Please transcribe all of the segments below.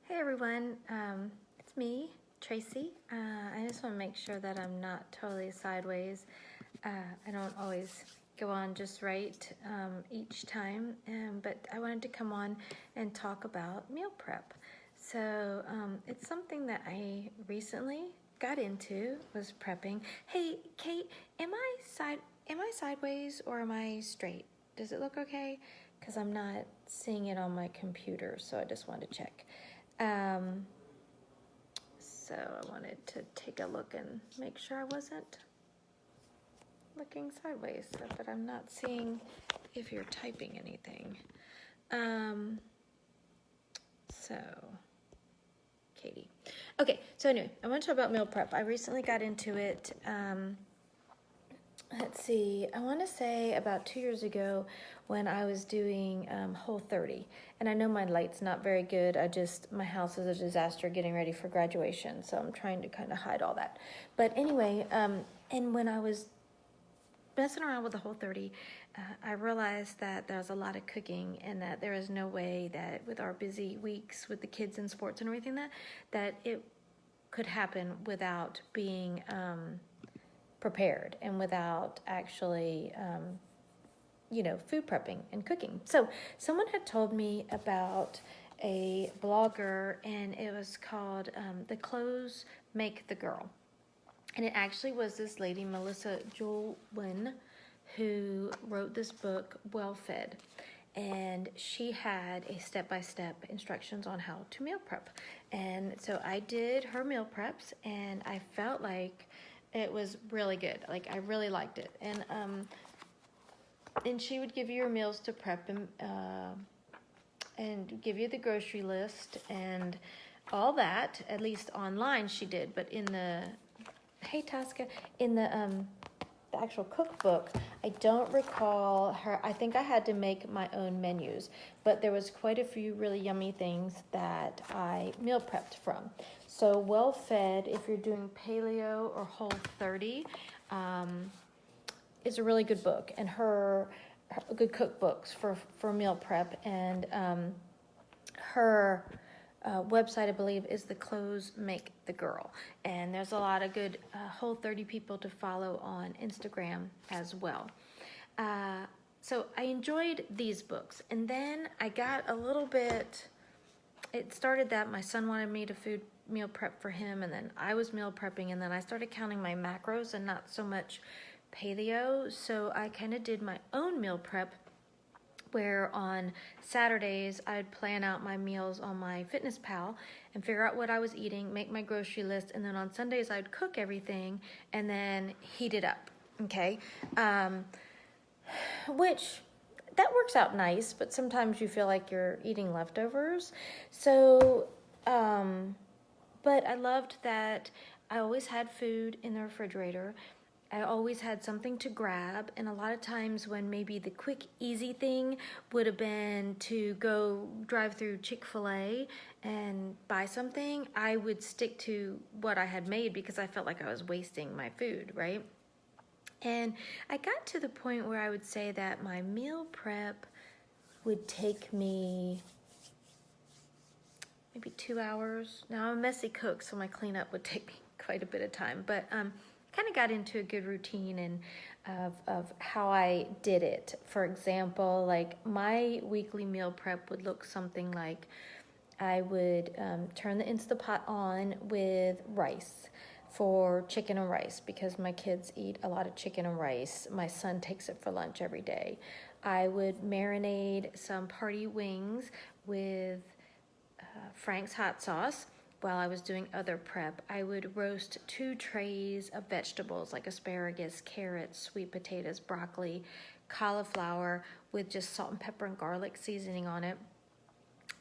Hey everyone, it's me, Tracy. I just want to make sure that I'm not totally sideways. I don't always go on just right each time, but I wanted to come on and talk about meal prep. So it's something that I recently got into, was prepping. Hey Kate, am I sideways or am I straight? Does it look okay? Because I'm not seeing it on my computer, so I just wanted to check. Um, so I wanted to take a look and make sure I wasn't looking sideways, but I'm not seeing if you're typing anything. Um, so, Katie. Okay, so anyway, I want to talk about meal prep. I recently got into it. Let's see, I want to say about 2 years ago when I was doing Whole30. And I know my light's not very good. My house is a disaster getting ready for graduation. So I'm trying to kind of hide all that. But anyway, and when I was messing around with the Whole30, I realized that there was a lot of cooking and that there is no way that with our busy weeks with the kids and sports and everything that it could happen without being prepared and without actually, food prepping and cooking. So someone had told me about a blogger, and it was called The Clothes Make the Girl. And it actually was this lady, Melissa Joulin, who wrote this book, Well Fed. And she had a step-by-step instructions on how to meal prep. And so I did her meal preps, and I felt like it was really good. Like, I really liked it. And she would give you your meals to prep and give you the grocery list and all that. At least online she did, but in the hey Tasca, in the actual cookbook, I don't recall her. I think I had to make my own menus, but there was quite a few really yummy things that I meal prepped from. So Well Fed, if you're doing paleo or Whole30, is a really good book, and her good cookbooks for meal prep. And her website, I believe, is The Clothes Make the Girl. And there's a lot of good Whole30 people to follow on Instagram as well. So I enjoyed these books. And then I got a little bit, it started that my son wanted me to meal prep for him, and then I was meal prepping, and then I started counting my macros and not so much paleo. So I kind of did my own meal prep, where on Saturdays I'd plan out my meals on my MyFitnessPal and figure out what I was eating, make my grocery list, and then on Sundays I'd cook everything and then heat it up, okay? Which, that works out nice, but sometimes you feel like you're eating leftovers. So, but I loved that I always had food in the refrigerator. I always had something to grab, and a lot of times when maybe the quick, easy thing would have been to go drive through Chick-fil-A and buy something, I would stick to what I had made because I felt like I was wasting my food, right? And I got to the point where I would say that my meal prep would take me maybe 2 hours. Now, I'm a messy cook, so my cleanup would take me quite a bit of time, but kind of got into a good routine and of how I did it. For example, like my weekly meal prep would look something like I would turn the Instapot on with rice for chicken and rice because my kids eat a lot of chicken and rice. My son takes it for lunch every day. I would marinate some party wings with Frank's hot sauce. While I was doing other prep, I would roast 2 trays of vegetables like asparagus, carrots, sweet potatoes, broccoli, cauliflower with just salt and pepper and garlic seasoning on it.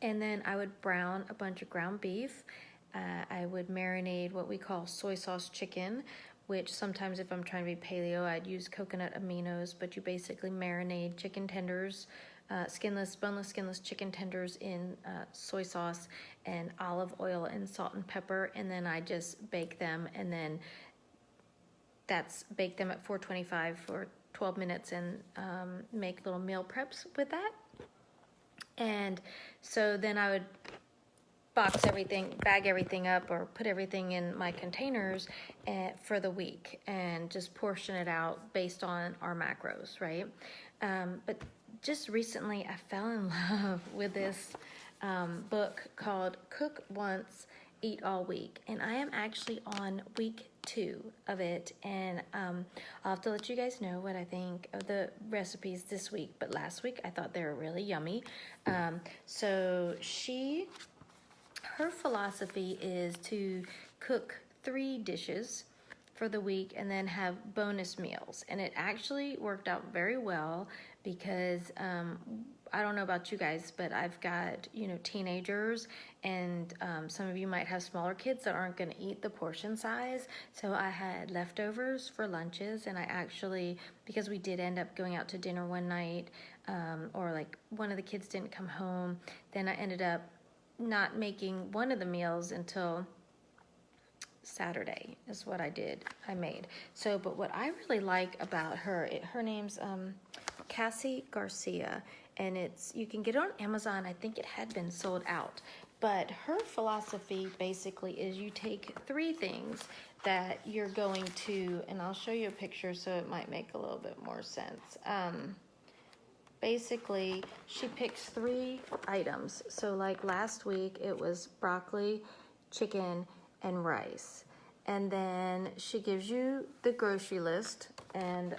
And then I would brown a bunch of ground beef. I would marinate what we call soy sauce chicken, which sometimes if I'm trying to be paleo, I'd use coconut aminos, but you basically marinate chicken tenders, boneless, skinless chicken tenders in soy sauce and olive oil and salt and pepper, and then I just bake them, and then bake them at 425 for 12 minutes and make little meal preps with that. And so then I would bag everything up or put everything in my containers for the week and just portion it out based on our macros, right? But just recently I fell in love with this book called Cook Once, Eat All Week. And I am actually on week 2 of it. And I'll have to let you guys know what I think of the recipes this week. But last week I thought they were really yummy. So her philosophy is to cook 3 dishes for the week and then have bonus meals. And it actually worked out very well because I don't know about you guys, but I've got, teenagers, and some of you might have smaller kids that aren't going to eat the portion size. So I had leftovers for lunches, and I actually, because we did end up going out to dinner one night, or like one of the kids didn't come home, then I ended up not making one of the meals until Saturday is what I made. So, but what I really like about her name's Cassie Garcia, and you can get it on Amazon. I think it had been sold out, but her philosophy basically is you take 3 things that you're going to, and I'll show you a picture so it might make a little bit more sense. Basically, she picks 3 items. So like last week, it was broccoli, chicken, and rice. And then she gives you the grocery list, and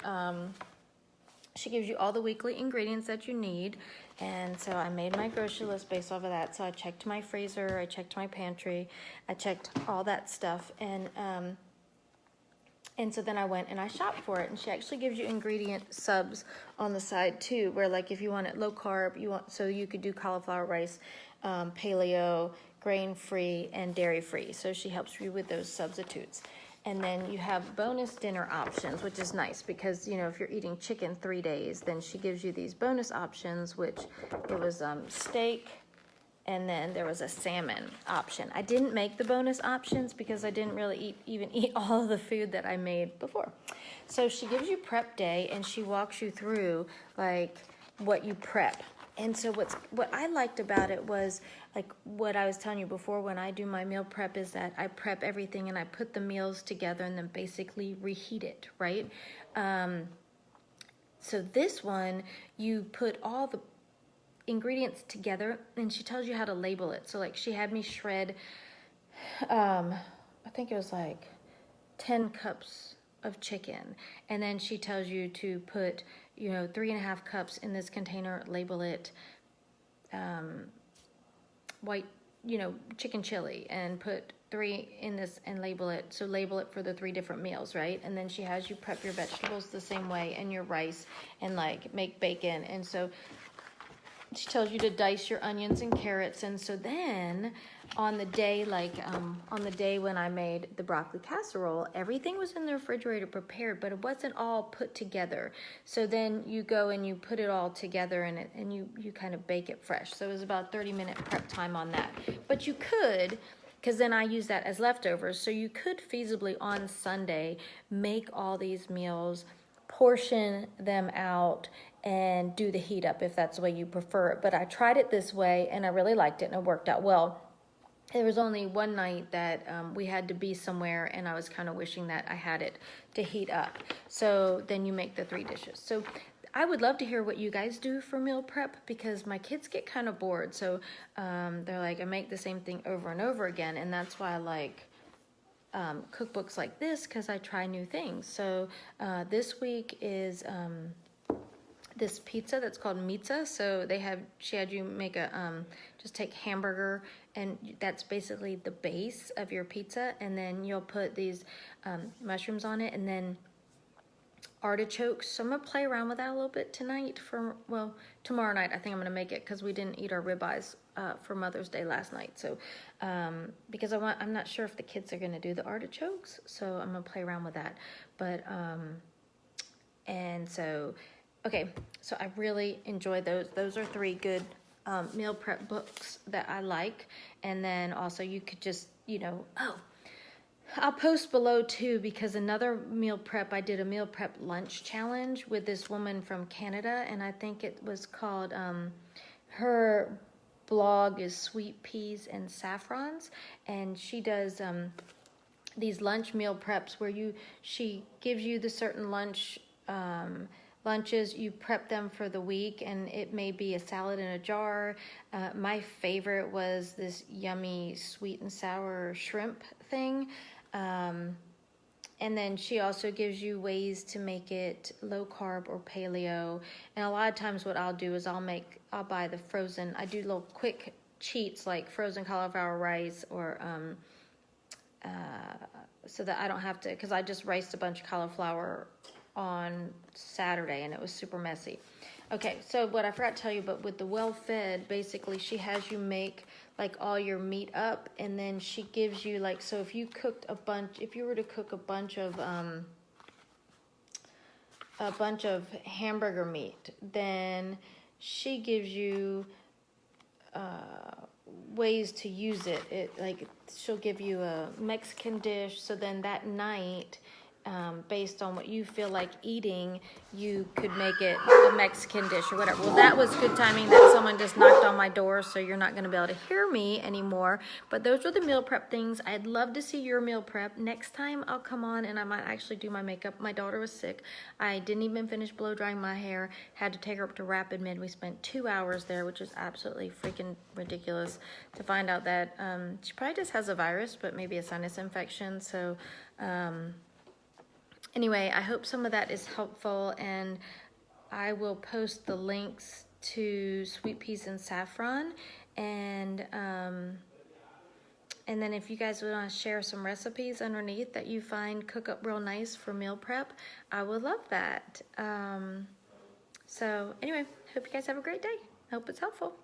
she gives you all the weekly ingredients that you need. And so I made my grocery list based off of that. So I checked my freezer, I checked my pantry, I checked all that stuff. And so then I went and I shopped for it, and she actually gives you ingredient subs on the side too, where like if you want it low carb, so you could do cauliflower rice, paleo, grain-free, and dairy-free. So she helps you with those substitutes. And then you have bonus dinner options, which is nice because, if you're eating chicken 3 days, then she gives you these bonus options, which it was steak, and then there was a salmon option. I didn't make the bonus options because I didn't really even eat all of the food that I made before. So she gives you prep day, and she walks you through like what you prep. And so what I liked about it was like what I was telling you before, when I do my meal prep, is that I prep everything and I put the meals together and then basically reheat it, right? So this one, you put all the ingredients together, and she tells you how to label it. So like she had me shred, I think it was like 10 cups of chicken, and then she tells you to put 3.5 cups in this container, label it white chicken chili, and put 3 in this and label it for the 3 different meals, right? And then she has you prep your vegetables the same way, and your rice, and like make bacon. And so she tells you to dice your onions and carrots. And so then on the day, on the day when I made the broccoli casserole, everything was in the refrigerator prepared, but it wasn't all put together. So then you go and you put it all together, and you kind of bake it fresh. So it was about 30-minute prep time on that. But you could, because then I use that as leftovers, so you could feasibly on Sunday make all these meals, portion them out, and do the heat up if that's the way you prefer it. But I tried it this way, and I really liked it, and it worked out well. There was only one night that we had to be somewhere, and I was kind of wishing that I had it to heat up. So then you make the 3 dishes. So I would love to hear what you guys do for meal prep, because my kids get kind of bored. So they're like, I make the same thing over and over again, and that's why I like cookbooks like this, because I try new things. So this week is this pizza that's called Mitza. So she had you make just take hamburger, and that's basically the base of your pizza, and then you'll put these mushrooms on it, and then artichokes. So I'm gonna play around with that a little bit tonight tomorrow night I think I'm gonna make it, because we didn't eat our ribeyes for Mother's Day last night. So because I'm not sure if the kids are gonna do the artichokes, so I'm gonna play around with that. But and so okay, so I really enjoy those. Those are 3 good meal prep books that I like. And then also you could just, I'll post below too, because another meal prep, I did a meal prep lunch challenge with this woman from Canada, and I think it was called her blog is Sweet Peas and Saffrons, and she does these lunch meal preps where she gives you the certain lunches, you prep them for the week, and it may be a salad in a jar. My favorite was this yummy sweet and sour shrimp thing. And then she also gives you ways to make it low carb or paleo. And a lot of times what I'll do is I'll buy the frozen, I do little quick cheats like frozen cauliflower rice or so that I don't have to, because I just riced a bunch of cauliflower on Saturday and it was super messy. Okay, so what I forgot to tell you, but with the Well Fed, basically she has you make like all your meat up, and then she gives you like, so if you were to cook a bunch of hamburger meat, then she gives you ways to use it. Like she'll give you a Mexican dish, so then that night, based on what you feel like eating, you could make it a Mexican dish or whatever. Well, that was good timing that someone just knocked on my door, so you're not going to be able to hear me anymore. But those were the meal prep things. I'd love to see your meal prep. Next time I'll come on and I might actually do my makeup. My daughter was sick. I didn't even finish blow drying my hair. Had to take her up to Rapid Mid. We spent 2 hours there, which is absolutely freaking ridiculous, to find out that she probably just has a virus, but maybe a sinus infection. So anyway, I hope some of that is helpful, and I will post the links to Sweet Peas and Saffron, and then if you guys want to share some recipes underneath that you find cook up real nice for meal prep, I would love that. So anyway, hope you guys have a great day. Hope it's helpful.